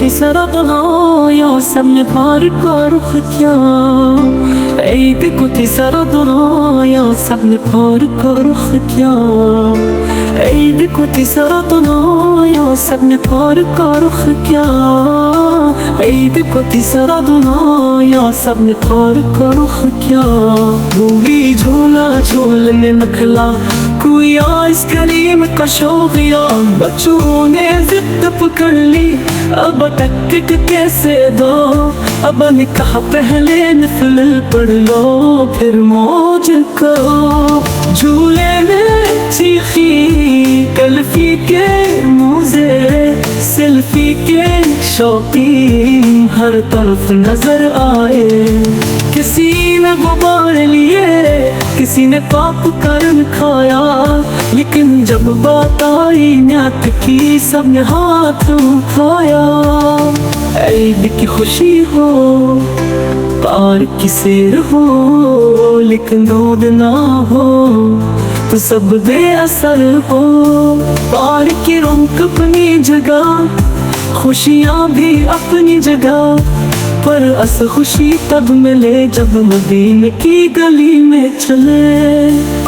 कोठी सरादनाया सबने पार का रुख किया। ईद कोठी सरादनाया सबने पार का रुख किया। ईद कोठी सरादनाया सबने पार का रुख किया। ईद कोठी सरादनाया सबने पार का रुख किया। दूरी झोला झोलने नखला कोई आइस करीम का शौकिया। बच्चों ने जिद पकड़ ली अब टिकट कैसे दो। अब निकाह पहले नफल पढ़ लो फिर मौज करो। झूले में चीखी कल्फी के मुझे सेल्फी के शौकीन हर तरफ नजर आए। किसी ने गुबार लिए किसी ने पाप करन खाया। लेकिन जब बात आई न्यात की सबने हाथ उठाया। ईद की खुशी हो पार की सैर हो लेकिन दूध ना हो तो सब बेअसर हो। पार की रौनक अपनी जगह खुशियाँ भी अपनी जगह पर असल खुशी तब मिले जब मदीने की गली में चले।